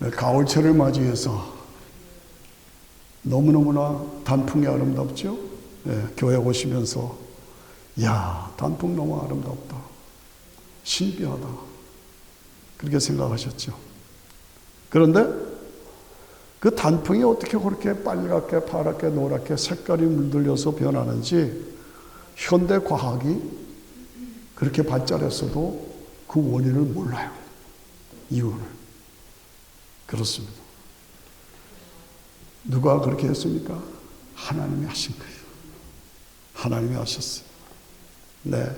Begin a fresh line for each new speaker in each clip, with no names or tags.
가을철을 맞이해서 너무너무나 단풍이 아름답죠? 교회 오시면서 야, 단풍 너무 아름답다. 신비하다. 그렇게 생각하셨죠. 그런데 그 단풍이 어떻게 그렇게 빨갛게 파랗게 노랗게 색깔이 물들려서 변하는지 현대 과학이 그렇게 발달했어도 그 원인을 몰라요. 이유를. 그렇습니다. 누가 그렇게 했습니까? 하나님이 하신 거예요. 하나님이 하셨어요. 네.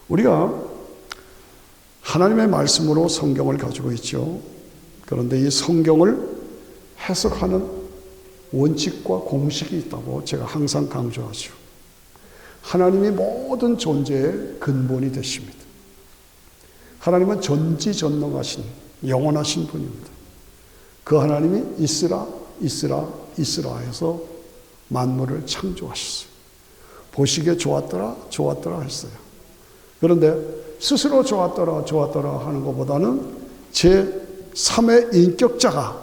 우리가 하나님의 말씀으로 성경을 가지고 있죠. 그런데 이 성경을 해석하는 원칙과 공식이 있다고 제가 항상 강조하죠. 하나님이 모든 존재의 근본이 되십니다. 하나님은 전지전능하신 영원하신 분입니다. 그 하나님이 있으라 있으라 있으라 해서 만물을 창조하셨어요. 보시기에 좋았더라 좋았더라 했어요. 그런데 스스로 좋았더라 좋았더라 하는 것보다는 제3의 인격자가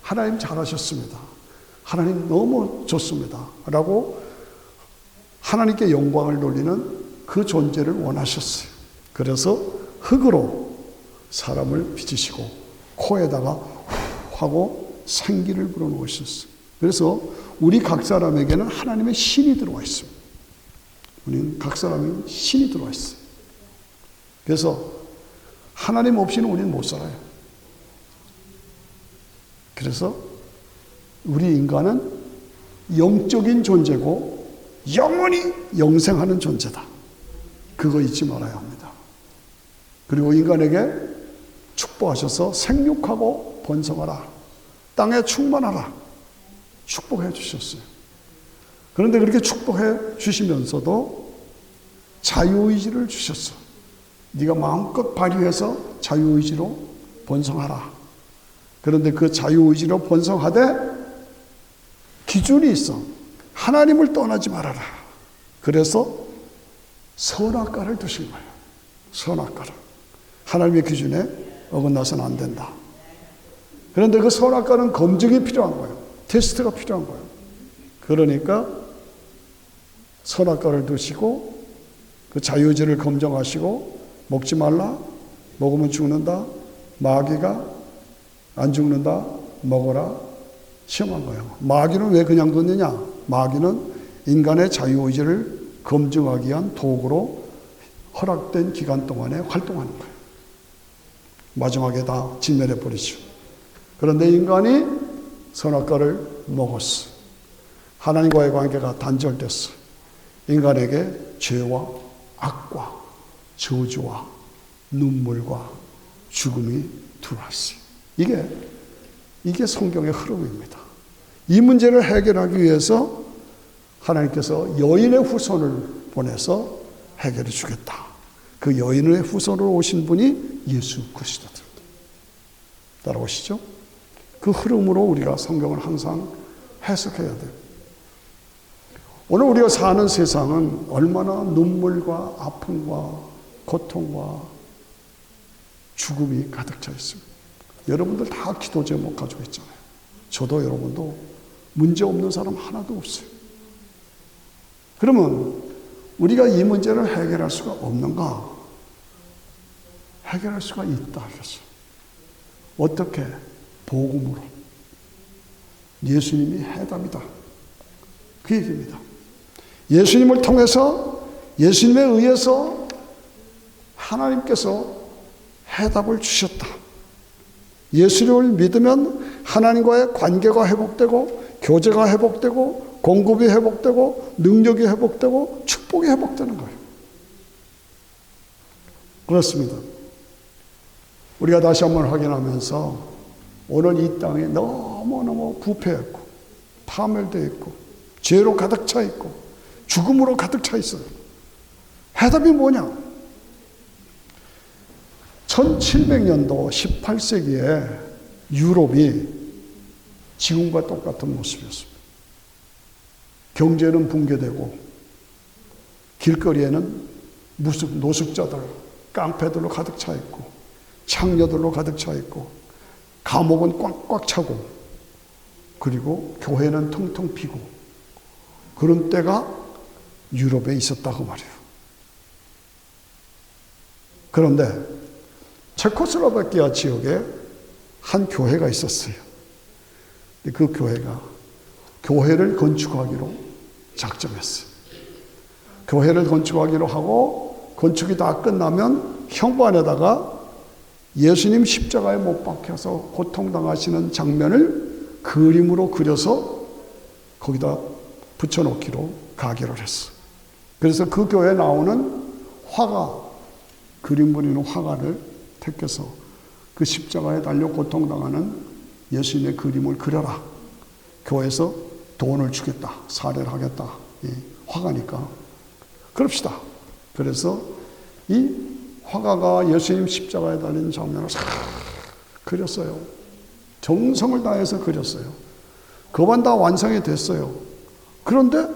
하나님 잘하셨습니다. 하나님 너무 좋습니다. 라고 하나님께 영광을 돌리는 그 존재를 원하셨어요. 그래서 흙으로 사람을 빚으시고 코에다가 후 하고 생기를 불어넣으셨어요. 그래서 우리 각 사람에게는 하나님의 신이 들어와 있습니다. 우리는 각 사람이 신이 들어와 있어요. 그래서 하나님 없이는 우리는 못 살아요. 그래서 우리 인간은 영적인 존재고 영원히 영생하는 존재다. 그거 잊지 말아야 합니다. 그리고 인간에게 축복하셔서 생육하고 번성하라. 땅에 충만하라. 축복해 주셨어요. 그런데 그렇게 축복해 주시면서도 자유의지를 주셨어. 네가 마음껏 발휘해서 자유의지로 번성하라. 그런데 그 자유의지로 번성하되 기준이 있어. 하나님을 떠나지 말아라. 그래서 선악과를 두신 거예요. 선악과를. 하나님의 기준에 어긋나서는 안 된다. 그런데 그 선악과는 검증이 필요한 거예요. 테스트가 필요한 거예요. 그러니까 선악과를 두시고 그 자유의지를 검증하시고 먹지 말라. 먹으면 죽는다. 마귀가 안 죽는다. 먹어라. 시험한 거예요. 마귀는 왜 그냥 뒀느냐? 마귀는 인간의 자유의지를 검증하기 위한 도구로 허락된 기간 동안에 활동하는 거예요. 마지막에 다 진멸해 버리죠. 그런데 인간이 선악과를 먹었어. 하나님과의 관계가 단절됐어. 인간에게 죄와 악과 저주와 눈물과 죽음이 들어왔어요. 이게 성경의 흐름입니다. 이 문제를 해결하기 위해서 하나님께서 여인의 후손을 보내서 해결해 주겠다. 그 여인의 후손으로 오신 분이 예수 그리스도입니다. 따라오시죠? 그 흐름으로 우리가 성경을 항상 해석해야 돼요. 오늘 우리가 사는 세상은 얼마나 눈물과 아픔과 고통과 죽음이 가득 차 있습니다. 여러분들 다 기도 제목 가지고 있잖아요. 저도 여러분도 문제 없는 사람 하나도 없어요. 그러면 우리가 이 문제를 해결할 수가 없는가? 해결할 수가 있다 하셨어요. 어떻게? 복음으로. 예수님이 해답이다. 그 얘기입니다. 예수님을 통해서 예수님에 의해서 하나님께서 해답을 주셨다. 예수님을 믿으면 하나님과의 관계가 회복되고 교제가 회복되고 공급이 회복되고 능력이 회복되고 축복이 회복되는 거예요. 그렇습니다. 우리가 다시 한번 확인하면서 오늘 이 땅이 너무너무 부패했고 파멸되어 있고 죄로 가득 차 있고 죽음으로 가득 차 있어요. 해답이 뭐냐? 1700년도 18세기에 유럽이 지금과 똑같은 모습이었습니다. 경제는 붕괴되고 길거리에는 노숙자들, 깡패들로 가득 차 있고 창녀들로 가득 차 있고 감옥은 꽉꽉 차고 그리고 교회는 텅텅 비고 그런 때가 유럽에 있었다고 말이에요. 그런데 체코슬로바키아 지역에 한 교회가 있었어요. 그 교회가 교회를 건축하기로 작정했어요. 교회를 건축하기로 하고 건축이 다 끝나면 현관에다가 예수님 십자가에 못 박혀서 고통당하시는 장면을 그림으로 그려서 거기다 붙여놓기로 가기로 했어. 그래서 그 교회에 나오는 화가, 그림 그리는 화가를 택해서 그 십자가에 달려 고통당하는 예수님의 그림을 그려라. 교회에서 돈을 주겠다. 사례를 하겠다. 화가니까. 그럽시다. 그래서 이 화가가 예수님 십자가에 달린 장면을 싹 그렸어요. 정성을 다해서 그렸어요. 그만 다 완성이 됐어요. 그런데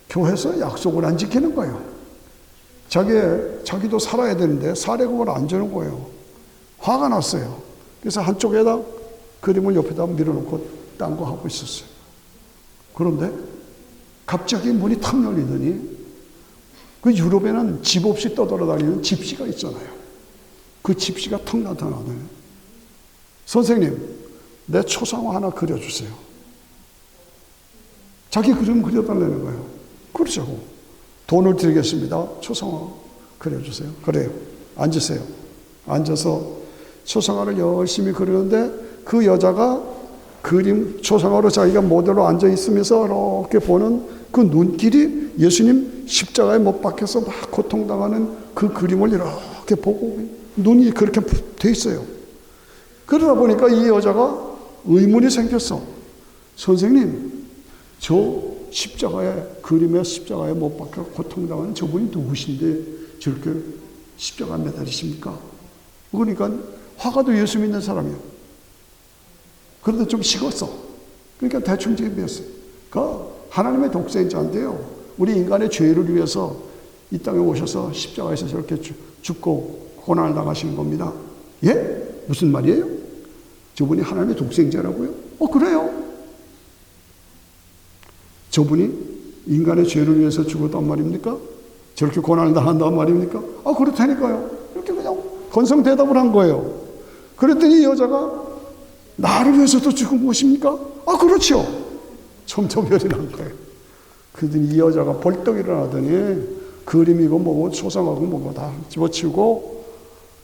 교회에서 약속을 안 지키는 거예요. 자기도 살아야 되는데 사례금을 안 주는 거예요. 화가 났어요. 그래서 한쪽에다 그림을 옆에다 밀어놓고 딴 거 하고 있었어요. 그런데 갑자기 문이 탁 열리더니 그 유럽에는 집 없이 떠돌아다니는 집시가 있잖아요. 그 집시가 턱 나타나더니 선생님, 내 초상화 하나 그려주세요. 자기 그림 그려달라는 거예요. 그러자고. 돈을 드리겠습니다. 초상화 그려주세요. 그래요. 앉으세요. 앉아서 초상화를 열심히 그리는데 그 여자가 그림 초상화로 자기가 모델로 앉아 있으면서 이렇게 보는 그 눈길이 예수님 십자가에 못 박혀서 막 고통당하는 그 그림을 이렇게 보고 눈이 그렇게 돼 있어요. 그러다 보니까 이 여자가 의문이 생겼어. 선생님, 저 그림에 십자가에 못 박혀 고통당하는 저분이 누구신데 저렇게 십자가 매달리십니까? 그러니까 화가도 예수 믿는 사람이에요. 그런데 좀 식었어. 그러니까 대충 제비했어요. 그 하나님의 독생자인데요. 우리 인간의 죄를 위해서 이 땅에 오셔서 십자가에서 저렇게 죽고 고난을 당하시는 겁니다. 예? 무슨 말이에요? 저분이 하나님의 독생자라고요? 그래요. 저분이 인간의 죄를 위해서 죽었단 말입니까? 저렇게 고난을 당한단 말입니까? 그렇다니까요. 이렇게 그냥 건성 대답을 한 거예요. 그랬더니 이 여자가 나를 위해서도 죽은 것입니까? 그렇죠. 점점 열이 난 거예요. 그러더니 이 여자가 벌떡 일어나더니 그림이고 뭐고 초상하고 뭐고 다 집어치우고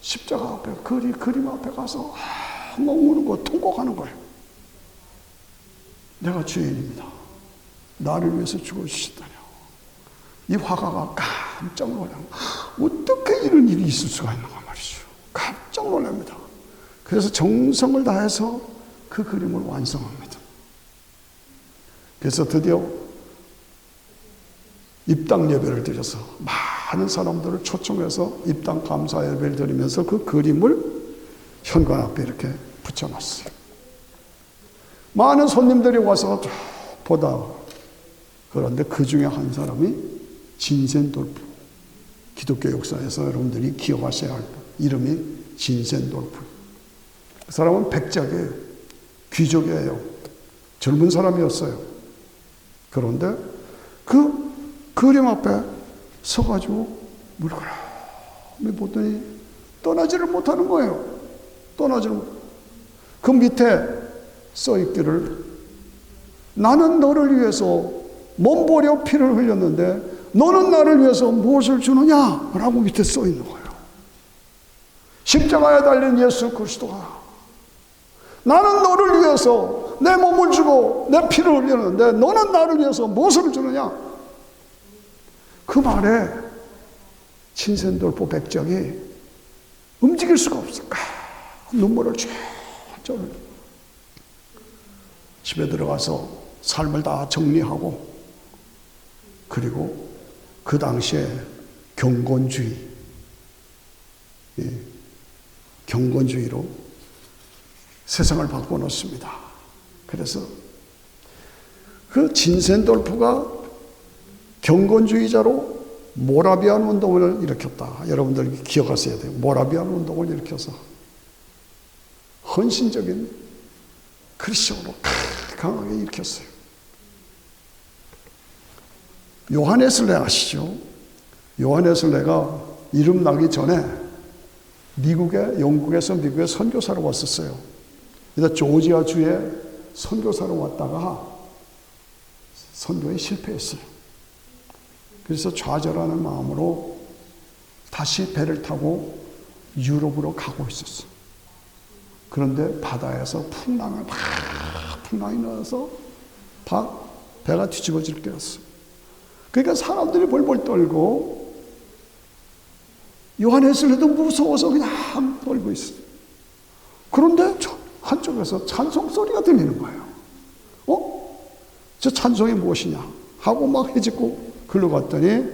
십자가 앞에 그림 앞에 가서 막 우는 거 통곡하는 거예요. 내가 죄인입니다. 나를 위해서 죽어주셨다뇨. 이 화가가 깜짝 놀라요. 어떻게 이런 일이 있을 수가 있는가 말이죠. 깜짝 놀랍니다. 그래서 정성을 다해서 그 그림을 완성합니다. 그래서 드디어 입당 예배를 드려서 많은 사람들을 초청해서 입당 감사 예배를 드리면서 그 그림을 현관 앞에 이렇게 붙여놨어요. 많은 손님들이 와서 보다. 그런데 그 중에 한 사람이 진센돌프. 기독교 역사에서 여러분들이 기억하셔야 할 이름이 진센돌프. 그 사람은 백작이에요. 귀족이에요. 젊은 사람이었어요. 그런데 그 그림 앞에 서가지고 물그러미 보더니 떠나지를 못하는 거예요. 떠나지를 못. 그 밑에 써있기를 나는 너를 위해서 몸보려 피를 흘렸는데 너는 나를 위해서 무엇을 주느냐? 라고 밑에 써있는 거예요. 십자가에 달린 예수 그리스도가 나는 너를 위해서 내 몸을 주고 내 피를 흘렸는데 너는 나를 위해서 무엇을 주느냐? 그 말에 친센돌포 백작이 움직일 수가 없어. 눈물을 쫙 집에 들어가서 삶을 다 정리하고 그리고 그 당시에 경건주의로 세상을 바꿔놓습니다. 그래서 그 진센돌프가 경건주의자로 모라비안 운동을 일으켰다. 여러분들 기억하셔야 돼요. 모라비안 운동을 일으켜서 헌신적인 그리스도로 강하게 일으켰어요. 요한 웨슬레 아시죠? 요한 웨슬레가 이름 나기 전에 영국에서 미국에 선교사로 왔었어요. 그래서 조지아주에 선교사로 왔다가 선교에 실패했어요. 그래서 좌절하는 마음으로 다시 배를 타고 유럽으로 가고 있었어요. 그런데 바다에서 풍랑이 나서 배가 뒤집어질 때였어요. 그러니까 사람들이 벌벌 떨고 요한 웨슬레도 무서워서 그냥 떨고 있어요. 그런데 한쪽에서 찬송 소리가 들리는 거예요. 저 찬송이 무엇이냐 하고 막 헤집고 글러갔더니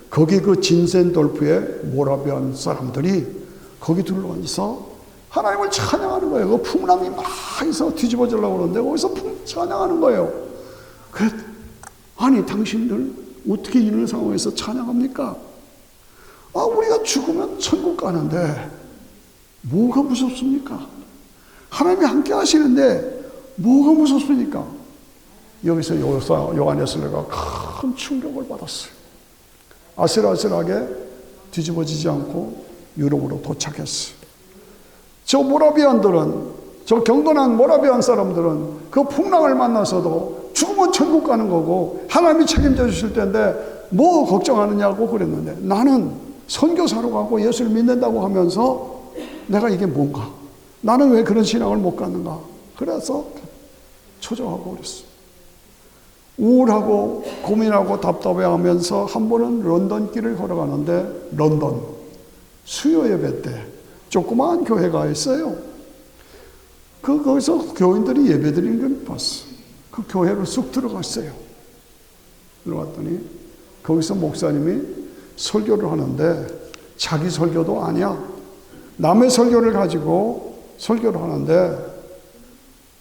거기 그 진센돌프의 모라비안 사람들이 거기 둘러앉아서 하나님을 찬양하는 거예요. 그 풍랑이 막 해서 뒤집어지려고 그러는데 거기서 찬양하는 거예요. 그래, 아니 당신들 어떻게 이런 상황에서 찬양합니까? 우리가 죽으면 천국 가는데 뭐가 무섭습니까? 하나님이 함께 하시는데 뭐가 무섭습니까? 여기서 요한 웨슬레가 큰 충격을 받았어요. 아슬아슬하게 뒤집어지지 않고 유럽으로 도착했어요. 저 경건한 모라비안 사람들은 그 풍랑을 만나서도 죽으면 천국 가는 거고 하나님이 책임져 주실 텐데 뭐 걱정하느냐고 그랬는데, 나는 선교사로 가고 예수를 믿는다고 하면서 내가 이게 뭔가, 나는 왜 그런 신앙을 못 갖는가, 그래서 초조하고 그랬어요. 우울하고 고민하고 답답해하면서 한 번은 런던 길을 걸어가는데, 런던 수요 예배 때 조그마한 교회가 있어요. 거기서 교인들이 예배 드리는 걸 봤어. 그 교회로 쑥 들어갔어요. 들어갔더니 거기서 목사님이 설교를 하는데 자기 설교도 아니야. 남의 설교를 가지고 설교를 하는데,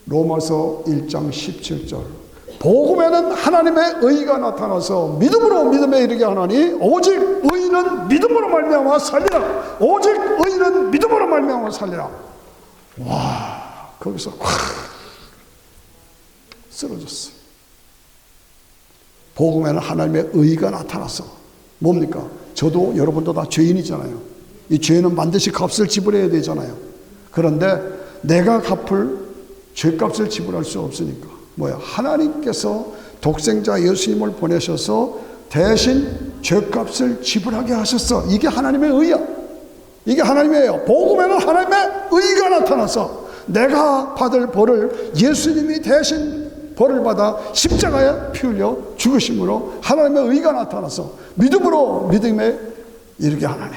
로마서 1장 17절 복음에는 하나님의 의가 나타나서 믿음으로 믿음에 이르게 하나니 오직 의인은 믿음으로 말미암아 살리라. 오직 의인은 믿음으로 말미암아 살리라. 와, 거기서 확 쓰러졌어요. 복음에는 하나님의 의가 나타나서 뭡니까? 저도 여러분도 다 죄인이잖아요. 이 죄는 반드시 값을 지불해야 되잖아요. 그런데 내가 갚을 죄값을 지불할 수 없으니까 뭐야? 하나님께서 독생자 예수님을 보내셔서 대신 죄값을 지불하게 하셨어. 이게 하나님의 의야. 이게 하나님이에요. 복음에는 하나님의 의가 나타나서 내가 받을 벌을 예수님이 대신 벌을 받아 십자가에 피 흘려 죽으심으로 하나님의 의가 나타나서 믿음으로 믿음에 이르게 하나니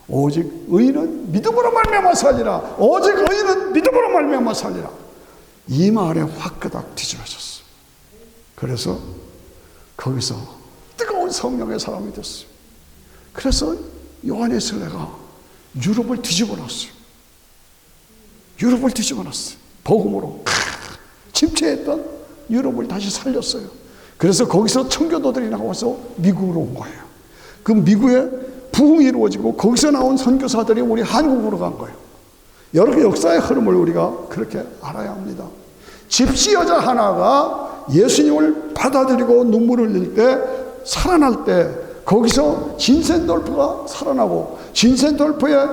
오직 의인은 믿음으로 말미암아 살리라. 오직 의인은 믿음으로 말미암아 살리라. 이 말에 화끄닥 뒤집어졌어요. 그래서 거기서 뜨거운 성령의 사람이 됐어요. 그래서 요한 웨슬레가 유럽을 뒤집어 놨어요. 유럽을 뒤집어 놨어요. 복음으로 침체했던 유럽을 다시 살렸어요. 그래서 거기서 청교도들이 나와서 미국으로 온 거예요. 그 미국에 부흥이 이루어지고 거기서 나온 선교사들이 우리 한국으로 간 거예요. 여러 개 역사의 흐름을 우리가 그렇게 알아야 합니다. 집시 여자 하나가 예수님을 받아들이고 눈물을 흘릴 때, 살아날 때 거기서 진센돌프가 살아나고, 진센돌프의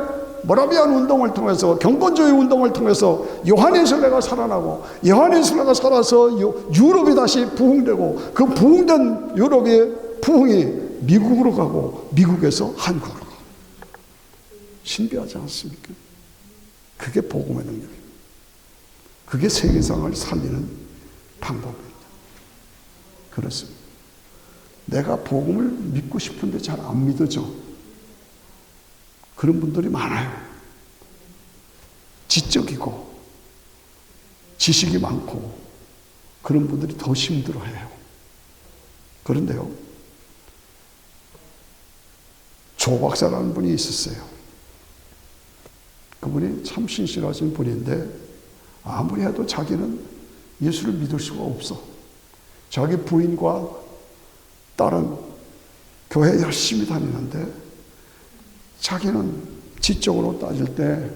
모라비안 운동을 통해서, 경건주의 운동을 통해서 요한 웨슬레가 살아나고, 요한 웨슬레가 살아서 유럽이 다시 부흥되고, 그 부흥된 유럽의 부흥이 미국으로 가고 미국에서 한국으로 가고. 신비하지 않습니까? 그게 복음의 능력입니다. 그게 세계상을 살리는 방법입니다. 그렇습니다. 내가 복음을 믿고 싶은데 잘 안 믿어져. 그런 분들이 많아요. 지적이고 지식이 많고 그런 분들이 더 힘들어해요. 그런데요, 조 박사라는 분이 있었어요. 그분이 참 신실하신 분인데 아무리 해도 자기는 예수를 믿을 수가 없어. 자기 부인과 딸은 교회 열심히 다니는데 자기는 지적으로 따질 때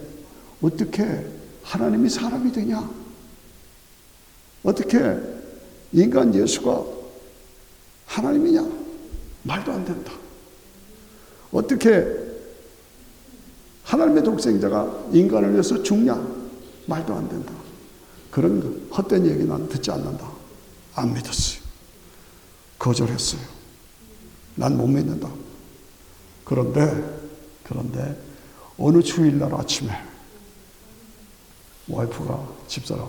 어떻게 하나님이 사람이 되냐? 어떻게 인간 예수가 하나님이냐? 말도 안 된다. 어떻게 하나님의 독생자가 인간을 위해서 죽냐? 말도 안 된다. 그런 헛된 얘기 난 듣지 않는다. 안 믿었어요. 거절했어요. 난 못 믿는다. 그런데 어느 주일날 아침에 와이프가 집사람,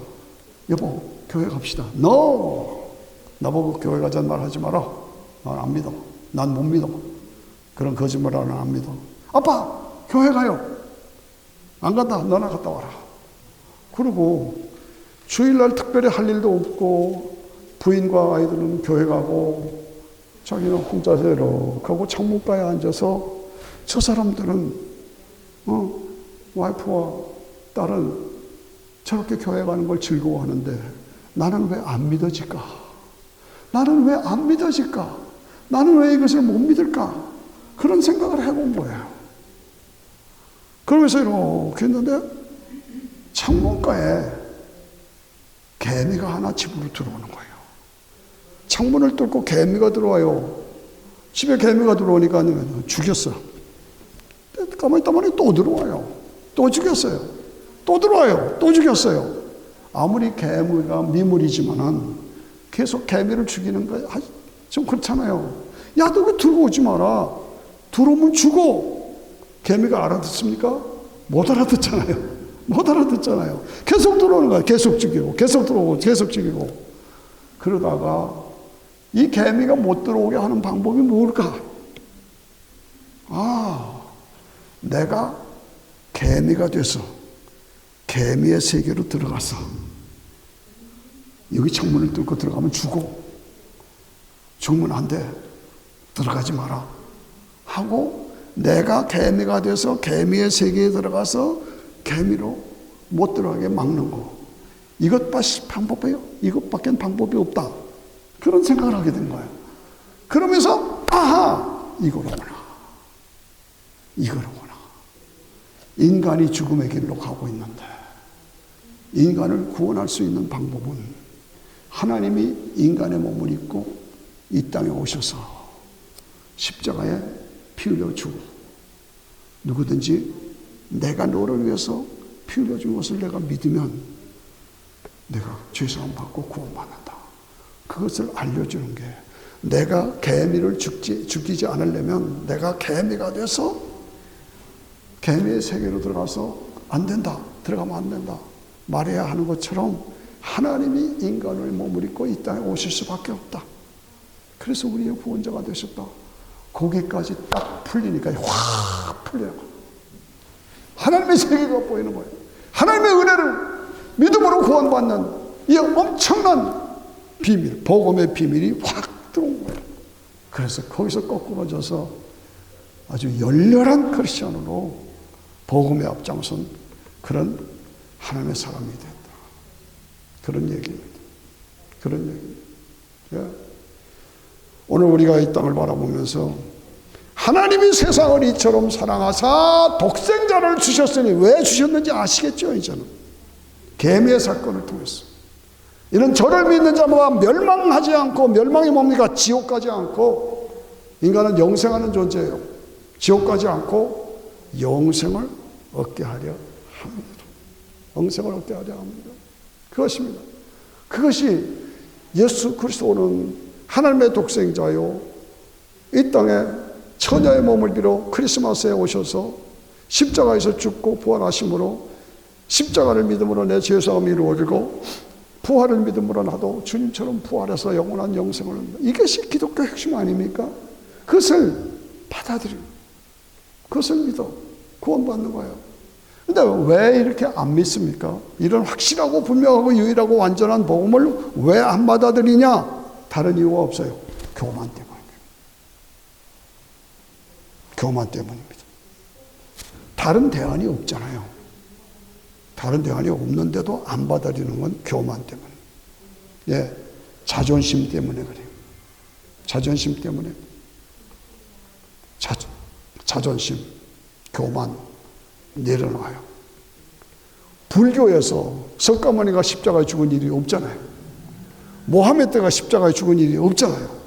여보 교회 갑시다. No! 나보고 교회 가자는 말 하지 마라. 난 안 믿어. 난 못 믿어. 그런 거짓말은 안 믿어. 아빠 교회 가요. 안 간다. 너나 갔다 와라. 그리고 주일날 특별히 할 일도 없고 부인과 아이들은 교회 가고 자기는 혼자서 이렇게 하고 창문가에 앉아서 저 사람들은 와이프와 딸은 저렇게 교회 가는 걸 즐거워하는데 나는 왜 안 믿어질까? 나는 왜 안 믿어질까? 나는 왜 이것을 못 믿을까? 그런 생각을 해본 거예요. 그러면서 이렇게 했는데 창문가에 개미가 하나 집으로 들어오는 거예요. 창문을 뚫고 개미가 들어와요. 집에 개미가 들어오니까 죽였어. 가만히 있다보니 또 들어와요. 또 죽였어요. 또 들어와요. 또 죽였어요. 아무리 개미가 미물이지만은 계속 개미를 죽이는 거 좀 그렇잖아요. 야, 너 왜 들어오지 마라. 들어오면 죽어. 개미가 알아듣습니까? 못 알아듣잖아요. 못 알아듣잖아요. 계속 들어오는 거야. 계속 죽이고, 계속 들어오고, 계속 죽이고. 그러다가 이 개미가 못 들어오게 하는 방법이 뭘까? 내가 개미가 돼서 개미의 세계로 들어가서 여기 창문을 뚫고 들어가면 죽어. 죽으면 안 돼. 들어가지 마라. 하고 내가 개미가 돼서 개미의 세계에 들어가서 개미로 못 들어가게 막는 거. 이것밖에 방법이에요. 이것밖에 방법이 없다. 그런 생각을 하게 된 거예요. 그러면서 아하! 이거로구나. 이거로구나. 인간이 죽음의 길로 가고 있는데 인간을 구원할 수 있는 방법은 하나님이 인간의 몸을 입고 이 땅에 오셔서 십자가에 피 흘려주고 누구든지 내가 너를 위해서 피 흘려준 것을 내가 믿으면 내가 죄사함 받고 구원받는다. 그것을 알려주는 게 내가 개미를 죽이지 않으려면 내가 개미가 돼서 개미의 세계로 들어가서 안 된다. 들어가면 안 된다. 말해야 하는 것처럼 하나님이 인간의 몸을 입고 이 땅에 오실 수밖에 없다. 그래서 우리의 구원자가 되셨다. 거기까지 딱 풀리니까 확 풀려요. 하나님의 세계가 보이는 거예요. 하나님의 은혜를 믿음으로 구원받는 이 엄청난 비밀, 복음의 비밀이 확 들어온 거예요. 그래서 거기서 거꾸러져서 아주 열렬한 크리스천으로 복음에 앞장선 그런 하나님의 사람이 됐다. 그런 얘기입니다. 그런 얘기입니다. 예. 오늘 우리가 이 땅을 바라보면서 하나님이 세상을 이처럼 사랑하사 독생자를 주셨으니 왜 주셨는지 아시겠죠? 이제는 개미의 사건을 통해서 이런 저를 믿는 자마다 멸망하지 않고, 멸망이 뭡니까? 지옥 가지 않고, 인간은 영생하는 존재예요. 지옥 가지 않고 영생을 얻게 하려 합니다. 영생을 얻게 하려 합니다. 그것입니다. 그것이 예수 그리스도는 하나님의 독생자요, 이 땅에 처녀의 몸을 빌어 크리스마스에 오셔서 십자가에서 죽고 부활하심으로 십자가를 믿음으로 내 죄사함이 이루어지고 부활을 믿음으로 나도 주님처럼 부활해서 영원한 영생을 얻는다. 이것이 기독교 핵심 아닙니까? 그것을 받아들이고 그것을 믿어 구원받는 거예요. 근데 왜 이렇게 안 믿습니까? 이런 확실하고 분명하고 유일하고 완전한 복음을 왜 안 받아들이냐? 다른 이유가 없어요. 교만 때문입니다. 교만 때문입니다. 다른 대안이 없잖아요. 다른 대안이 없는데도 안 받아들이는 건 교만 때문에. 예, 자존심 때문에 그래요. 자존심 때문에. 자존심, 교만 내려놔요. 불교에서 석가모니가 십자가에 죽은 일이 없잖아요. 모하메드가 십자가에 죽은 일이 없잖아요.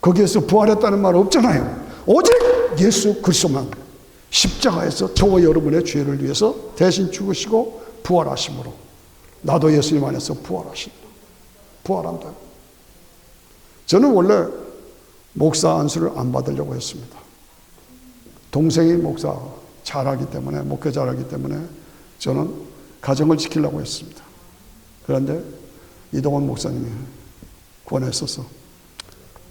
거기에서 부활했다는 말 없잖아요. 오직 예수 그리스도만 십자가에서 저와 여러분의 죄를 위해서 대신 죽으시고 부활하심으로 나도 예수님 안에서 부활한다. 저는 원래 목사 안수를 안 받으려고 했습니다. 동생이 목사 잘하기 때문에, 목회 잘하기 때문에 저는 가정을 지키려고 했습니다. 그런데 이동원 목사님이 권했어서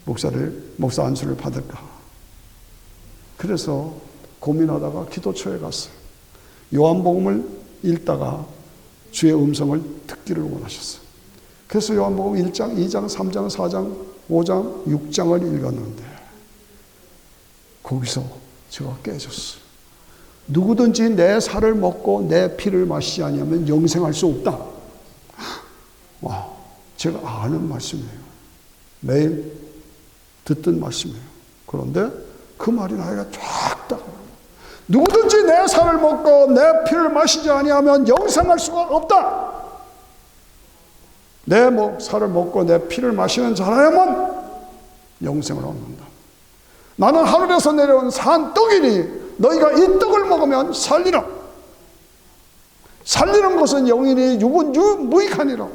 목사 안수를 받을까. 그래서 고민하다가 기도처에 갔어요. 요한복음을 읽다가 주의 음성을 듣기를 원하셨어요. 그래서 요한복음 1장, 2장, 3장, 4장, 5장, 6장을 읽었는데 거기서 제가 깨졌어요. 누구든지 내 살을 먹고 내 피를 마시지 아니하면 영생할 수 없다. 와, 제가 아는 말씀이에요. 매일 듣던 말씀이에요. 그런데 그 말이 나에게 쫙 다가와요. 누구든지 내 살을 먹고 내 피를 마시지 아니하면 영생할 수가 없다. 내 살을 먹고 내 피를 마시는 자라야만 영생을 얻는다. 나는 하늘에서 내려온 산 떡이니 너희가 이 떡을 먹으면 살리라. 살리는 것은 영이니 육은 무익하니라.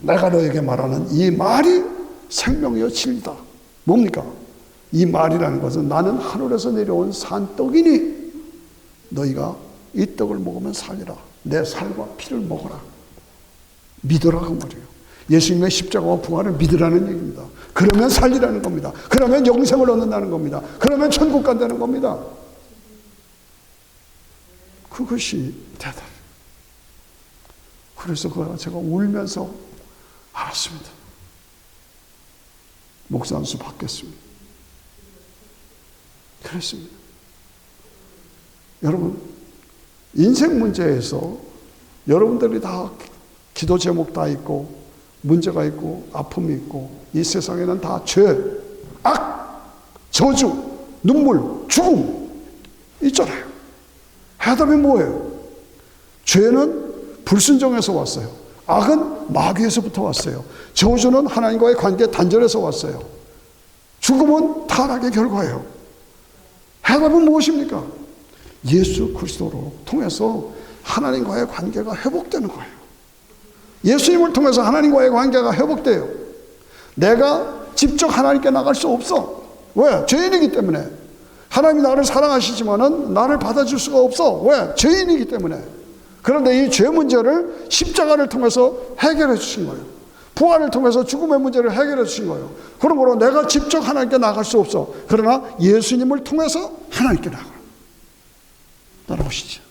내가 너에게 말하는 이 말이 생명이요 진리다. 뭡니까? 이 말이라는 것은 나는 하늘에서 내려온 산 떡이니 너희가 이 떡을 먹으면 살리라. 내 살과 피를 먹어라. 믿으라 그 말이에요. 예수님의 십자가와 부활을 믿으라는 얘기입니다. 그러면 살리라는 겁니다. 그러면 영생을 얻는다는 겁니다. 그러면 천국 간다는 겁니다. 그것이 대답. 그래서 제가 울면서 알았습니다. 목사 안수 받겠습니다. 그랬습니다. 여러분, 인생 문제에서 여러분들이 다 기도 제목 다 있고 문제가 있고 아픔이 있고 이 세상에는 다 죄, 악, 저주, 눈물, 죽음 있잖아요. 해답이 뭐예요? 죄는 불순종에서 왔어요. 악은 마귀에서부터 왔어요. 저주는 하나님과의 관계 단절에서 왔어요. 죽음은 타락의 결과예요. 해답은 무엇입니까? 예수 그리스도로 통해서 하나님과의 관계가 회복되는 거예요. 예수님을 통해서 하나님과의 관계가 회복돼요. 내가 직접 하나님께 나갈 수 없어. 왜? 죄인이기 때문에. 하나님이 나를 사랑하시지만은 나를 받아줄 수가 없어. 왜? 죄인이기 때문에. 그런데 이 죄 문제를 십자가를 통해서 해결해 주신 거예요. 부활을 통해서 죽음의 문제를 해결해 주신 거예요. 그러므로 내가 직접 하나님께 나갈 수 없어. 그러나 예수님을 통해서 하나님께 나가. 따라오시죠.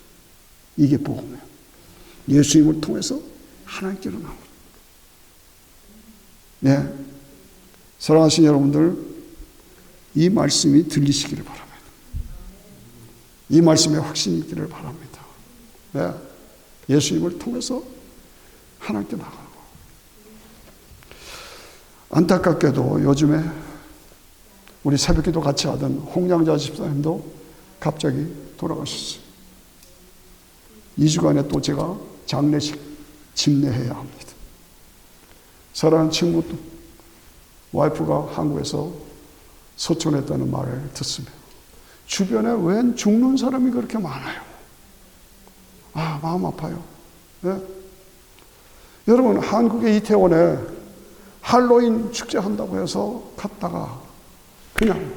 이게 복음이에요. 예수님을 통해서 하나님께로 나옵니다. 네, 사랑하신 여러분들, 이 말씀이 들리시기를 바랍니다. 이 말씀에 확신이 있기를 바랍니다. 네, 예수님을 통해서 하나님께 나가고. 안타깝게도 요즘에 우리 새벽기도 같이 하던 홍양자 집사님도 갑자기 돌아가셨어요. 2주간에 또 제가 장례식 집례해야 합니다. 사랑하는 친구 와이프가 한국에서 소천했다는 말을 듣습니다. 주변에 웬 죽는 사람이 그렇게 많아요. 아, 마음 아파요. 네? 여러분, 한국의 이태원에 할로윈 축제한다고 해서 갔다가 그냥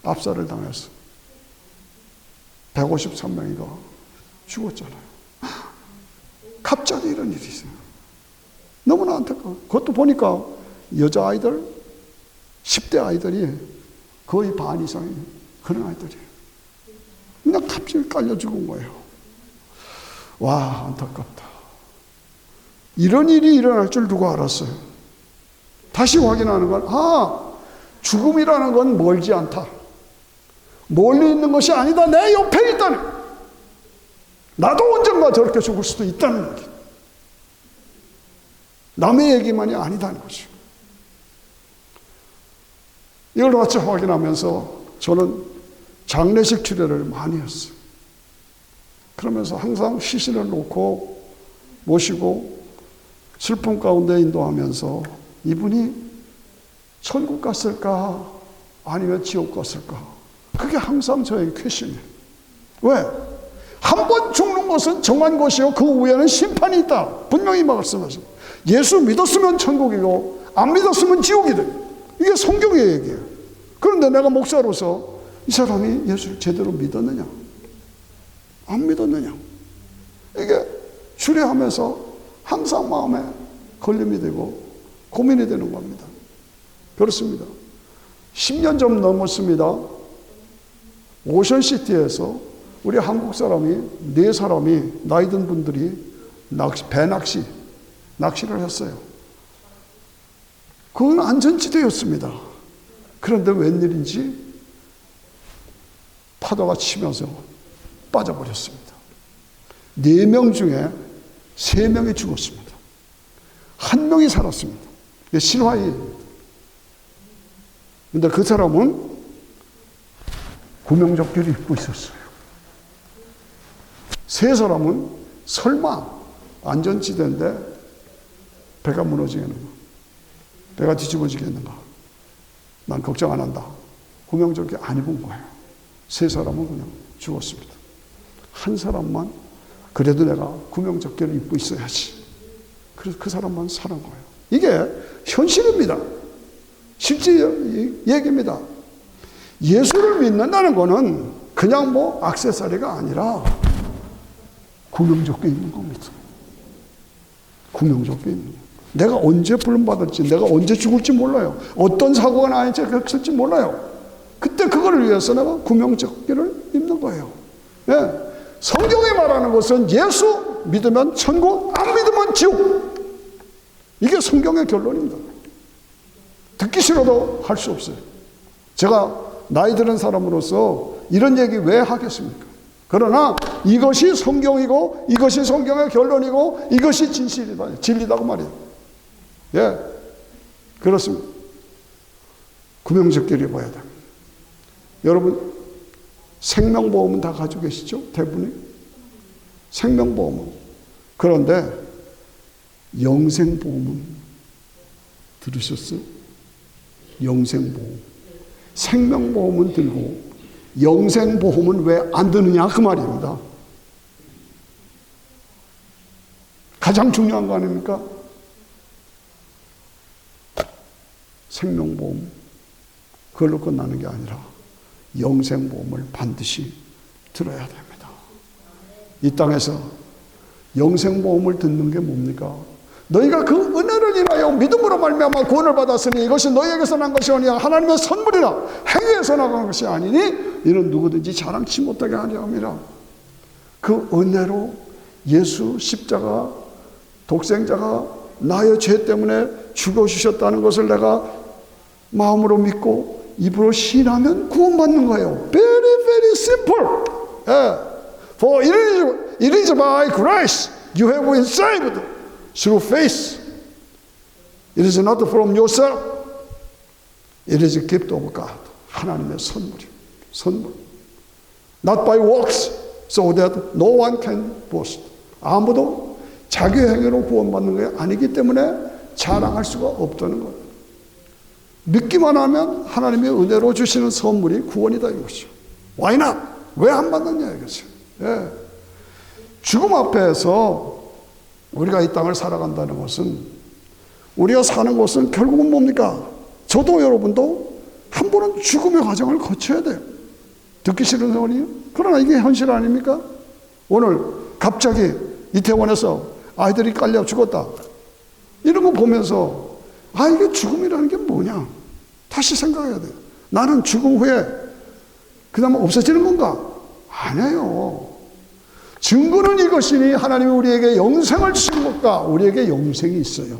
압살을 당해서 153명이가 죽었잖아요. 갑자기 이런 일이 있어요. 너무나 안타까워. 그것도 보니까 여자아이들, 10대 아이들이 거의 반 이상이 그런 아이들이에요. 그냥 갑자기 깔려 죽은 거예요. 와, 안타깝다. 이런 일이 일어날 줄 누가 알았어요? 다시 확인하는 건, 죽음이라는 건 멀지 않다. 멀리 있는 것이 아니다. 내 옆에 있다는. 나도 언젠가 저렇게 죽을 수도 있다는 얘기. 남의 얘기만이 아니다는 거죠. 이걸 같이 확인하면서 저는 장례식 추례를 많이 했어요. 그러면서 항상 시신을 놓고 모시고 슬픔 가운데 인도하면서 이분이 천국 갔을까 아니면 지옥 갔을까, 그게 항상 저의 퀘션이에요. 왜? 한 번 죽는 것은 정한 것이요 그 후에는 심판이 있다, 분명히 말씀하셨어요. 예수 믿었으면 천국이고 안 믿었으면 지옥이 돼. 이게 성경의 얘기예요. 그런데 내가 목사로서 이 사람이 예수를 제대로 믿었느냐 안 믿었느냐, 이게 주례하면서 항상 마음에 걸림이 되고 고민이 되는 겁니다. 그렇습니다. 10년 좀 넘었습니다. 오션시티에서 우리 한국 사람이 4사람이 나이 든 분들이 낚시를 했어요. 그건 안전지대였습니다. 그런데 웬일인지 파도가 치면서 빠져버렸습니다. 4명 중에 3명이 죽었습니다. 1명이 살았습니다. 이게 신화입니다. 근데 그 사람은 구명조끼를 입고 있었어요. 3사람은 설마 안전지대인데 배가 무너지겠는가, 배가 뒤집어지겠는가, 난 걱정 안 한다. 구명조끼 안 입은 거예요. 3사람은 그냥 죽었습니다. 1사람만 그래도 내가 구명조끼를 입고 있어야지. 그래서 그 사람만 살은 거예요. 이게 현실입니다. 실제 얘기입니다. 예수를 믿는다는 거는 그냥 뭐 액세서리가 아니라 구명조끼 입는 겁니다. 구명조끼 입는 거예요. 내가 언제 부름받을지, 내가 언제 죽을지 몰라요. 어떤 사고가 나한테 겹칠지 몰라요. 그때 그거를 위해서 내가 구명조끼를 입는 거예요. 예. 성경이 말하는 것은 예수 믿으면 천국, 안 믿으면 지옥. 이게 성경의 결론입니다. 듣기 싫어도 할 수 없어요. 제가 나이 드는 사람으로서 이런 얘기 왜 하겠습니까? 그러나 이것이 성경이고 이것이 성경의 결론이고 이것이 진리다고 말이에요. 예, 그렇습니다. 구명조끼를 입어야 됩니다. 여러분 생명보험은 다 가지고 계시죠? 대부분이 생명보험은. 그런데 영생보험은 들으셨어요? 영생보험. 생명보험은 들고 영생보험은 왜 안 드느냐 그 말입니다. 가장 중요한 거 아닙니까? 생명보험 그걸로 끝나는 게 아니라 영생보험을 반드시 들어야 됩니다. 이 땅에서 영생보험을 듣는 게 뭡니까? 너희가 그 은혜를 인하여 믿음으로 말미암아 구원을 받았으니 이것이 너희에게서 난 것이 아니라 하나님의 선물이라 행위에서 나간 것이 아니니 이는 누구든지 자랑치 못하게 하려 함이라. 그 은혜로 예수 십자가 독생자가 나의 죄 때문에 죽어주셨다는 것을 내가 마음으로 믿고 입으로 시인하면 구원받는 거예요. Very very simple. For it is by grace you have been saved through faith. It is not from yourself. It is a gift of God. 하나님의 선물이에요. 선물. Not by works, so that no one can boast. 아무도 자기 행위로 구원받는 게 아니기 때문에 자랑할 수가 없다는 거예요. 믿기만 하면 하나님의 은혜로 주시는 선물이 구원이다 이것이죠. Why not? 왜 안 받느냐 이거죠. 예. 죽음 앞에서 우리가 이 땅을 살아간다는 것은, 우리가 사는 것은 결국은 뭡니까? 저도 여러분도 한 번은 죽음의 과정을 거쳐야 돼요. 듣기 싫은 소리요? 그러나 이게 현실 아닙니까? 오늘 갑자기 이태원에서 아이들이 깔려 죽었다. 이런 거 보면서 이게 죽음이라는 게 뭐냐? 다시 생각해야 돼요. 나는 죽음 후에 그 다음에 없어지는 건가? 아니에요. 증거는 이것이니 하나님이 우리에게 영생을 주신 것과 우리에게 영생이 있어요.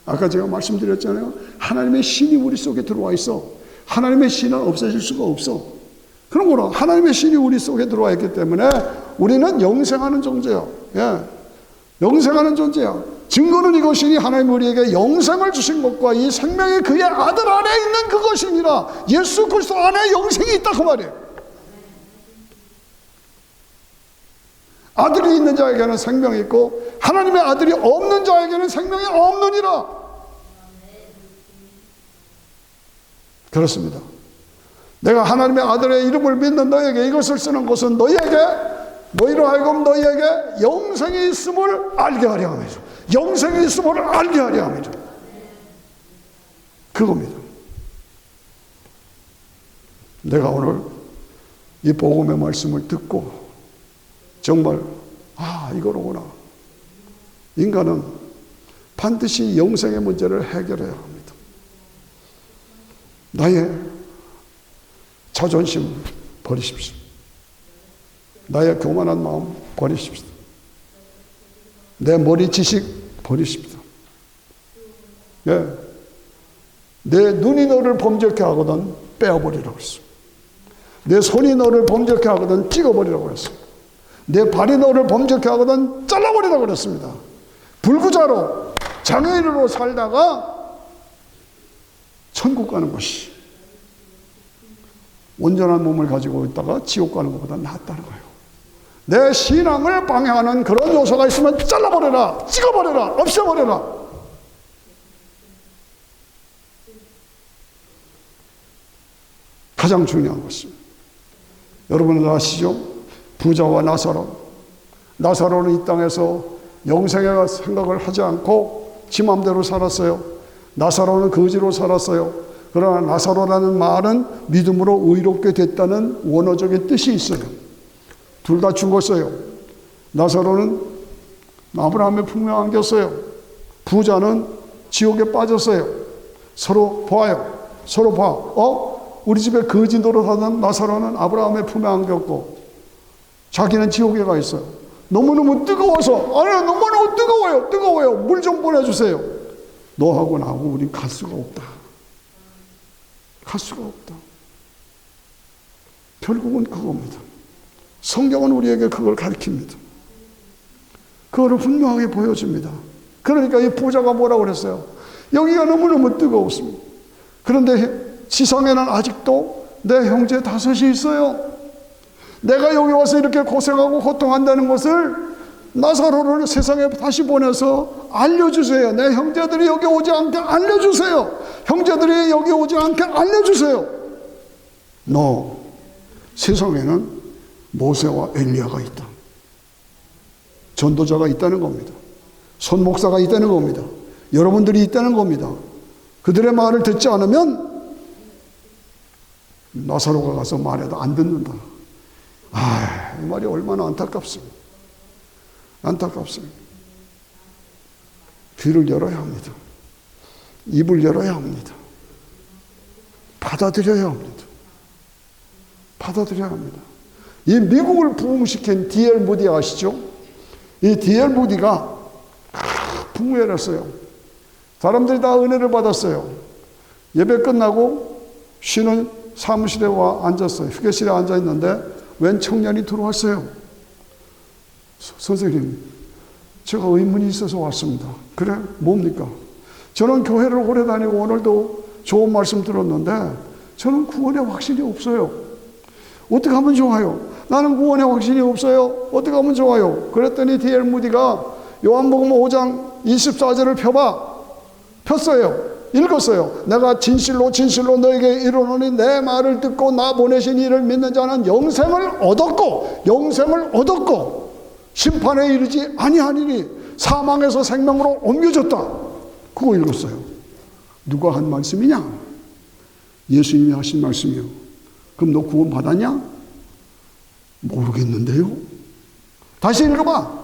아까 제가 말씀드렸잖아요. 하나님의 신이 우리 속에 들어와 있어. 하나님의 신은 없어질 수가 없어. 그런 거로 하나님의 신이 우리 속에 들어와 있기 때문에 우리는 영생하는 존재야. 예. 영생하는 존재야. 증거는 이것이니 하나님이 우리에게 영생을 주신 것과 이 생명이 그의 아들 안에 있는 그것이니라. 예수 그리스도 안에 영생이 있다 그 말이에요. 아들이 있는 자에게는 생명이 있고 하나님의 아들이 없는 자에게는 생명이 없느니라. 그렇습니다. 내가 하나님의 아들의 이름을 믿는 너에게 이것을 쓰는 것은 너희로 하여금 너희에게 영생이 있음을 알게 하려 함이죠. 영생이 있음을 알게 하려 함이죠. 그겁니다. 내가 오늘 이 복음의 말씀을 듣고 정말 이거로구나. 인간은 반드시 영생의 문제를 해결해야 합니다. 나의 자존심 버리십시오. 나의 교만한 마음 버리십시오. 내 머리 지식 버리십시오. 예. 내 눈이 너를 범죄케 하거든 빼어버리라고 했습니다. 내 손이 너를 범죄케 하거든 찍어버리라고 했습니다. 내 발이 너를 범죄케 하거든 잘라버리라고 그랬습니다. 불구자로 장애인으로 살다가 천국 가는 것이 온전한 몸을 가지고 있다가 지옥 가는 것보다 낫다는 거예요. 내 신앙을 방해하는 그런 요소가 있으면 잘라버려라, 찍어버려라, 없애버려라. 가장 중요한 것입니다. 여러분은 아시죠? 부자와 나사로는 이 땅에서 영생의 생각을 하지 않고 지 맘대로 살았어요. 나사로는 거지로 살았어요. 그러나 나사로라는 말은 믿음으로 의롭게 됐다는 원어적인 뜻이 있어요. 둘 다 죽었어요. 나사로는 아브라함의 품에 안겼어요. 부자는 지옥에 빠졌어요. 서로 봐요. 서로 봐. 우리 집에 거지 노릇하던 나사로는 아브라함의 품에 안겼고 자기는 지옥에 가 있어요. 너무너무 뜨거워서 너무너무 뜨거워요. 물 좀 보내주세요. 너하고 나하고 우린 갈 수가 없다. 갈 수가 없다. 결국은 그겁니다. 성경은 우리에게 그걸 가르칩니다. 그거를 분명하게 보여줍니다. 그러니까 이 부자가 뭐라고 그랬어요? 여기가 너무너무 뜨거웠습니다. 그런데 지상에는 아직도 내 형제 5이 있어요. 내가 여기 와서 이렇게 고생하고 고통한다는 것을 나사로를 세상에 다시 보내서 알려주세요. 내 형제들이 여기 오지 않게 알려주세요. 형제들이 여기 오지 않게 알려주세요. 세상에는 모세와 엘리야가 있다. 전도자가 있다는 겁니다. 손목사가 있다는 겁니다. 여러분들이 있다는 겁니다. 그들의 말을 듣지 않으면 나사로가 가서 말해도 안 듣는다. 이 말이 얼마나 안타깝습니다. 안타깝습니다. 귀를 열어야 합니다. 입을 열어야 합니다. 받아들여야 합니다. 받아들여야 합니다. 이 미국을 부흥시킨 D.L. 무디 아시죠? 이 D.L. 무디가 부흥회를 했어요. 사람들이 다 은혜를 받았어요. 예배 끝나고 쉬는 사무실에 와 앉았어요. 휴게실에 앉아 있는데 웬 청년이 들어왔어요. 선생님, 제가 의문이 있어서 왔습니다. 그래? 뭡니까? 저는 교회를 오래 다니고 오늘도 좋은 말씀 들었는데 저는 구원의 확신이 없어요. 어떻게 하면 좋아요? 나는 구원의 확신이 없어요. 어떻게 하면 좋아요? 그랬더니 D.L. 무디가 요한복음 5장 24절을 폈어요. 읽었어요. 내가 진실로 너에게 이르노니 내 말을 듣고 나 보내신 이를 믿는 자는 영생을 얻었고 심판에 이르지 아니하니니 사망에서 생명으로 옮겨졌다. 그거 읽었어요. 누가 한 말씀이냐? 예수님이 하신 말씀이요. 그럼 너 구원 받았냐? 모르겠는데요. 다시 읽어봐.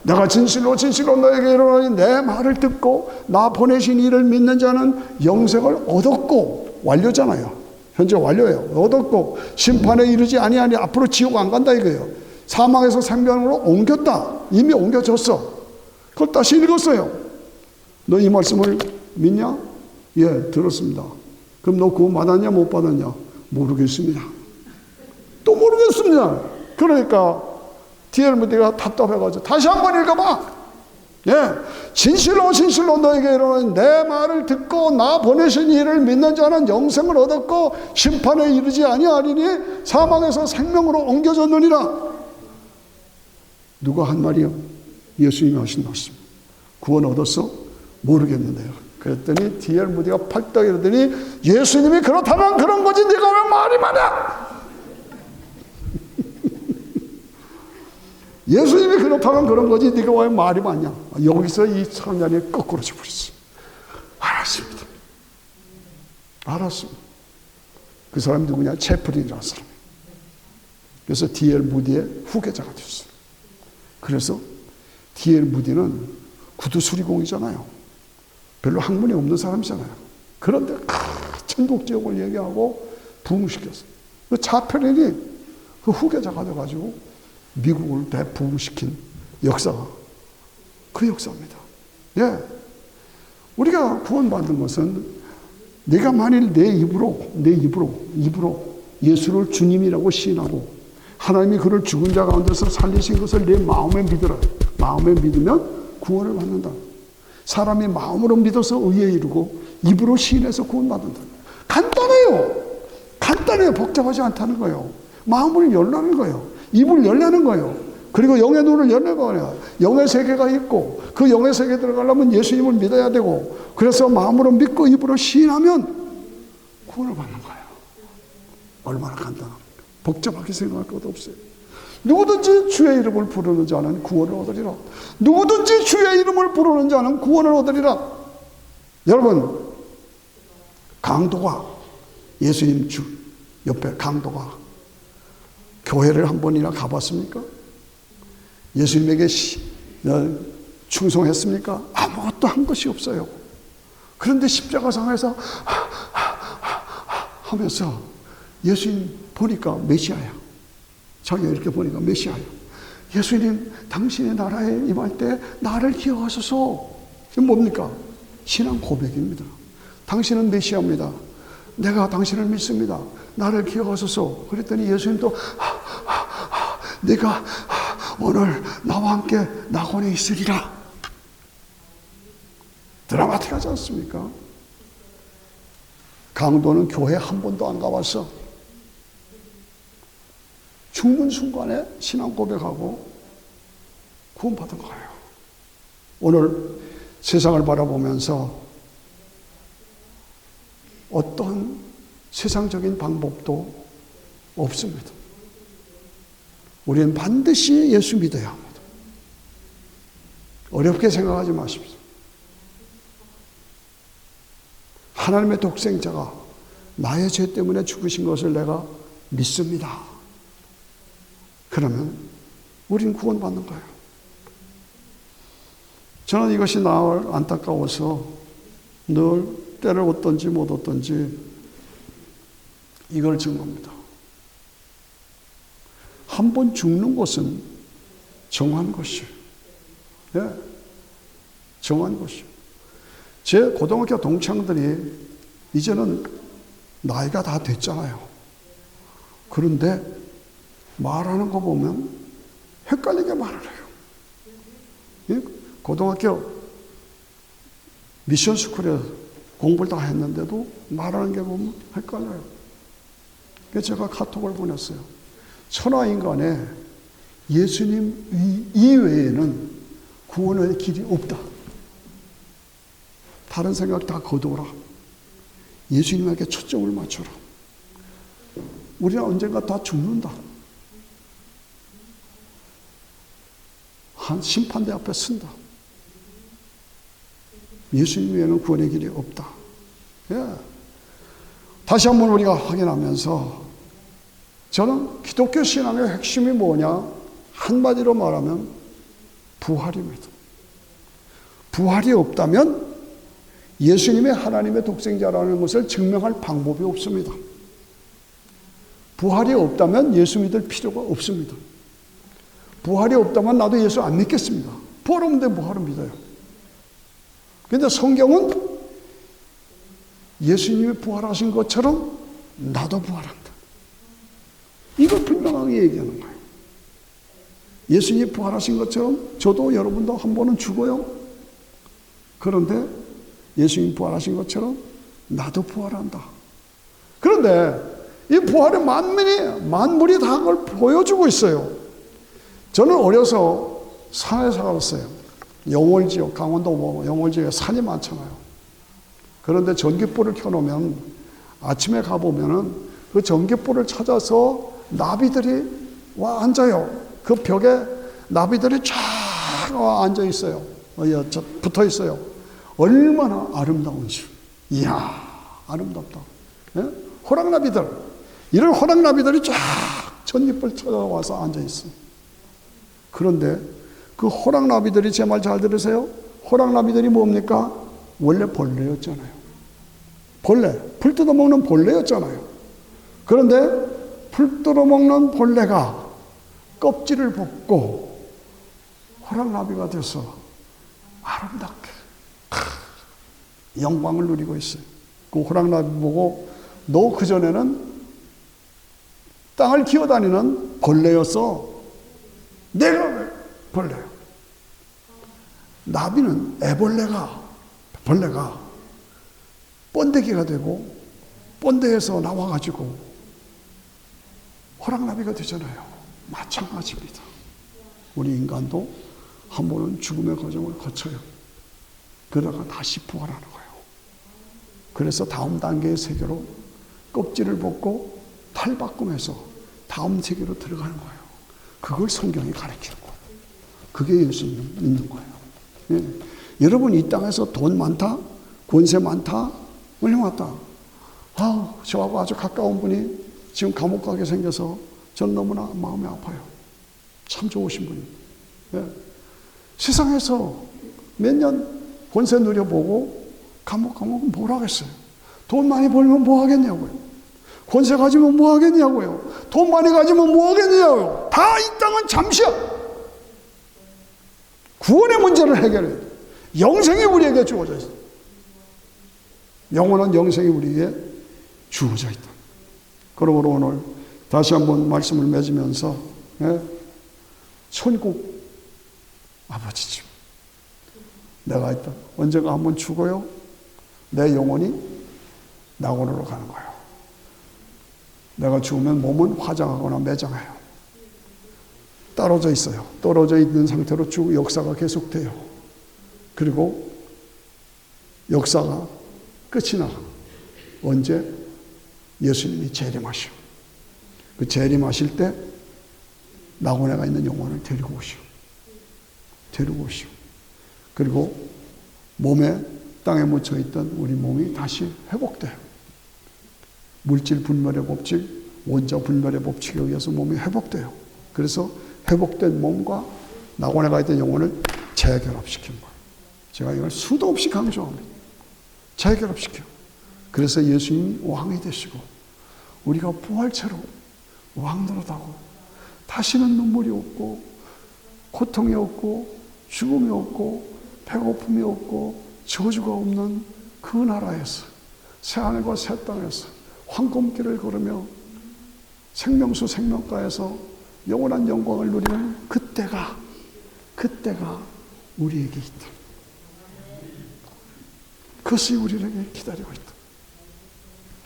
내가 진실로 너에게 이르노니 내 말을 듣고 나 보내신 이를 믿는 자는 영생을 얻었고, 완료잖아요. 현재 완료예요. 얻었고 심판에 이르지 아니하니 앞으로 지옥 안 간다 이거예요. 사망에서 생명으로 옮겼다. 이미 옮겨졌어. 그걸 다시 읽었어요. 너 이 말씀을 믿냐? 예, 들었습니다. 그럼 너 구원 받았냐 못 받았냐? 모르겠습니다. 또 모르겠습니다. 그러니까 D.L. 무디가 답답해가지고 다시 한번 읽어봐. 예, 진실로 너에게 이르노니 내 말을 듣고 나 보내신 이를 믿는 자는 영생을 얻었고 심판에 이르지 아니하리니 사망에서 생명으로 옮겨졌느니라. 누가 한 말이요? 예수님이 하신 말씀. 구원 얻었어? 모르겠는데요. 그랬더니 D.L. 무디가 팔딱 이러더니 예수님이 그렇다면 그런 거지 네가 왜 말이 많아? 예수님이 그렇다면 그런 거지 네가 왜 말이 많냐? 여기서 이 청년이 거꾸로 져버렸어. 알았습니다. 알았습니다. 그 사람이 누구냐? 채플린이라는 사람이에요. 그래서 D.L. 무디의 후계자가 됐어요. 그래서 D.L. 무디는 구두 수리공이잖아요. 별로 학문이 없는 사람이잖아요. 그런데 천국지옥을 얘기하고 부흥시켰어요. 그 차펠린이 그 후계자가 돼가지고 미국을 대부흥시킨 역사가 그 역사입니다. 예, 우리가 구원받는 것은 내가 만일 내 입으로 예수를 주님이라고 시인하고 하나님이 그를 죽은 자 가운데서 살리신 것을 내 마음에 믿으라. 마음에 믿으면 구원을 받는다. 사람이 마음으로 믿어서 의에 이르고 입으로 시인해서 구원받는다. 간단해요. 간단해요. 복잡하지 않다는 거예요. 마음을 열라는 거예요. 입을 열라는 거예요. 그리고 영의 눈을 열는 거예요. 영의 세계가 있고 그 영의 세계에 들어가려면 예수님을 믿어야 되고 그래서 마음으로 믿고 입으로 시인하면 구원을 받는 거예요. 얼마나 간단합니까? 복잡하게 생각할 것도 없어요. 누구든지 주의 이름을 부르는 자는 구원을 얻으리라. 누구든지 주의 이름을 부르는 자는 구원을 얻으리라. 여러분, 강도가 예수님 주 옆에 강도가 교회를 한 번이나 가봤습니까? 예수님에게 충성했습니까? 아무것도 한 것이 없어요. 그런데 십자가상에서 하면서 예수님 보니까 메시아야. 자기가 이렇게 보니까 메시아야. 예수님, 당신의 나라에 임할 때 나를 기억하소서. 이건 뭡니까? 신앙 고백입니다. 당신은 메시아입니다. 내가 당신을 믿습니다. 나를 기억하소서. 그랬더니 예수님도 내가 오늘 나와 함께 낙원에 있으리라. 드라마틱하지 않습니까? 강도는 교회 한 번도 안 가봤어. 죽는 순간에 신앙 고백하고 구원받은 거예요. 오늘 세상을 바라보면서 어떤 세상적인 방법도 없습니다. 우리는 반드시 예수 믿어야 합니다. 어렵게 생각하지 마십시오. 하나님의 독생자가 나의 죄 때문에 죽으신 것을 내가 믿습니다. 그러면 우린 구원받는 거예요. 저는 이것이 나 안타까워서 늘 때를 얻든지 못 얻든지 이걸 증거합니다. 한 번 죽는 것은 정한 것이에요. 예, 정한 것이에요. 제 고등학교 동창들이 이제는 나이가 다 됐잖아요. 그런데 말하는 거 보면 헷갈리게 말을 해요. 예? 고등학교 미션 스쿨에 공부를 다 했는데도 말하는 게 보면 헷갈려요. 그래서 제가 카톡을 보냈어요. 천하인간에 예수님 이외에는 구원의 길이 없다. 다른 생각 다 거둬라. 예수님에게 초점을 맞춰라. 우리는 언젠가 다 죽는다. 한 심판대 앞에 쓴다. 예수님 외에는 구원의 길이 없다. 예. 다시 한번 우리가 확인하면서 저는 기독교 신앙의 핵심이 뭐냐? 한마디로 말하면 부활입니다. 부활이 없다면 예수님의 하나님의 독생자라는 것을 증명할 방법이 없습니다. 부활이 없다면 예수 믿을 필요가 없습니다. 부활이 없다면 나도 예수 안 믿겠습니다. 부활 없는데 부활을 믿어요. 그런데 성경은 예수님이 부활하신 것처럼 나도 부활한다. 이걸 분명하게 얘기하는 거예요. 예수님이 부활하신 것처럼 저도 여러분도 한 번은 죽어요. 그런데 예수님이 부활하신 것처럼 나도 부활한다. 그런데 이 부활의 만물이 다 그걸 보여주고 있어요. 저는 어려서 산에 살았어요. 영월지역, 강원도 영월지역에 산이 많잖아요. 그런데 전기불을 켜놓으면 아침에 가보면은 그 전기불을 찾아서 나비들이 와 앉아요. 그 벽에 나비들이 쫙 와 앉아 있어요. 붙어 있어요. 얼마나 아름다운지. 이야, 아름답다. 예? 호랑나비들. 이런 호랑나비들이 쫙 전기불 찾아와서 앉아 있어요. 그런데 그 호랑나비들이, 제 말 잘 들으세요? 호랑나비들이 뭡니까? 원래 벌레였잖아요. 벌레, 풀 뜯어먹는 벌레였잖아요. 그런데 풀 뜯어먹는 벌레가 껍질을 벗고 호랑나비가 돼서 아름답게 영광을 누리고 있어요. 그 호랑나비 보고 너 그전에는 땅을 기어다니는 벌레였어. 내가 왜 벌레야? 나비는 벌레가 번데기가 되고 번데에서 나와가지고 호랑나비가 되잖아요. 마찬가지입니다. 우리 인간도 한 번은 죽음의 과정을 거쳐요. 그러다가 다시 부활하는 거예요. 그래서 다음 단계의 세계로 껍질을 벗고 탈바꿈해서 다음 세계로 들어가는 거예요. 그걸 성경이 가르치는 거예요. 그게 예수님 믿는 거예요. 예. 여러분, 이 땅에서 돈 많다? 권세 많다? 훌륭하다. 저하고 아주 가까운 분이 지금 감옥 가게 생겨서 전 너무나 마음이 아파요. 참 좋으신 분이. 예. 세상에서 몇 년 권세 누려보고 감옥 가면 뭘 하겠어요? 돈 많이 벌면 뭐 하겠냐고요? 권세 가지면 뭐 하겠냐고요? 돈 많이 가지면 뭐 하겠냐고요? 다 이 땅은 잠시야. 구원의 문제를 해결해야 돼. 영생이 우리에게 주어져 있어. 영원한 영생이 우리에게 주어져 있다. 그러므로 오늘 다시 한번 말씀을 맺으면서, 예? 천국 아버지 집. 내가 있다. 언젠가 한번 죽어요. 내 영혼이 낙원으로 가는 거예요. 내가 죽으면 몸은 화장하거나 매장해요. 떨어져 있어요. 떨어져 있는 상태로 쭉 역사가 계속돼요. 그리고 역사가 끝이 나. 언제? 예수님이 재림하시오. 그 재림하실 때 낙원에 가 있는 영혼을 데리고 오시오. 데리고 오시오. 그리고 몸에 땅에 묻혀있던 우리 몸이 다시 회복돼요. 물질 분멸의 법칙, 원자 분멸의 법칙에 의해서 몸이 회복돼요. 그래서 회복된 몸과 낙원에 가 있던 영혼을 재결합시킨 거예요. 제가 이걸 수도 없이 강조합니다. 재결합시켜. 그래서 예수님이 왕이 되시고 우리가 부활체로 왕 노릇하고 다시는 눈물이 없고 고통이 없고 죽음이 없고 배고픔이 없고 저주가 없는 그 나라에서 새하늘과 새 땅에서 황금길을 걸으며 생명수 생명가에서 영원한 영광을 누리는 그때가 우리에게 있다. 그것이 우리에게 기다리고 있다.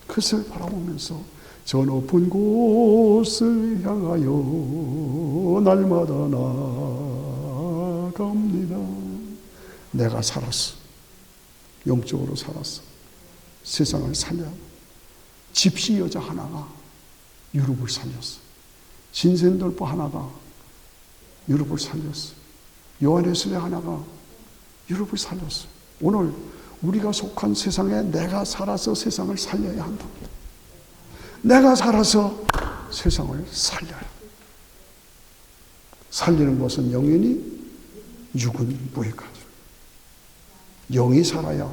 그것을 바라보면서 저 높은 곳을 향하여 날마다 나아갑니다. 내가 살았어. 영적으로 살았어. 세상을 살려. 집시 여자 하나가 유럽을 살렸어. 신센돌프 하나가 유럽을 살렸어. 요한웨슬리 하나가 유럽을 살렸어. 오늘 우리가 속한 세상에 내가 살아서 세상을 살려야 한다. 내가 살아서 세상을 살려야. 살리는 것은 영이니 육은 무익하죠. 영이 살아야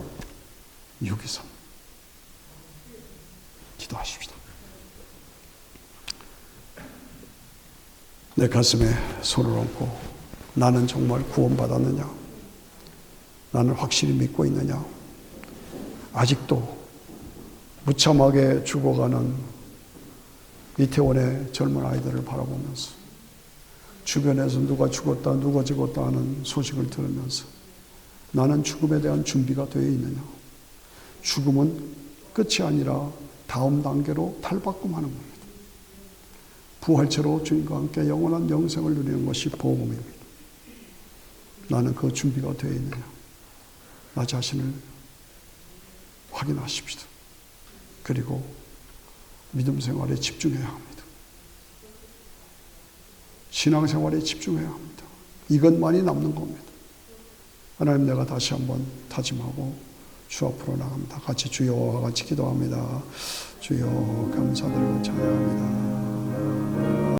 육이 삽니다. 기도하십시다. 내 가슴에 손을 얹고 나는 정말 구원받았느냐? 나는 확실히 믿고 있느냐? 아직도 무참하게 죽어가는 이태원의 젊은 아이들을 바라보면서 주변에서 누가 죽었다 하는 소식을 들으면서 나는 죽음에 대한 준비가 되어 있느냐? 죽음은 끝이 아니라 다음 단계로 탈바꿈하는 겁니다. 부활체로 주님과 함께 영원한 영생을 누리는 것이 복음입니다. 나는 그 준비가 되어 있느냐. 나 자신을 확인하십시오. 그리고 믿음 생활에 집중해야 합니다. 신앙생활에 집중해야 합니다. 이것만이 남는 겁니다. 하나님, 내가 다시 한번 다짐하고 주 앞으로 나갑니다. 같이 주여와 같이 기도합니다. 주여, 감사드리고 찬양합니다.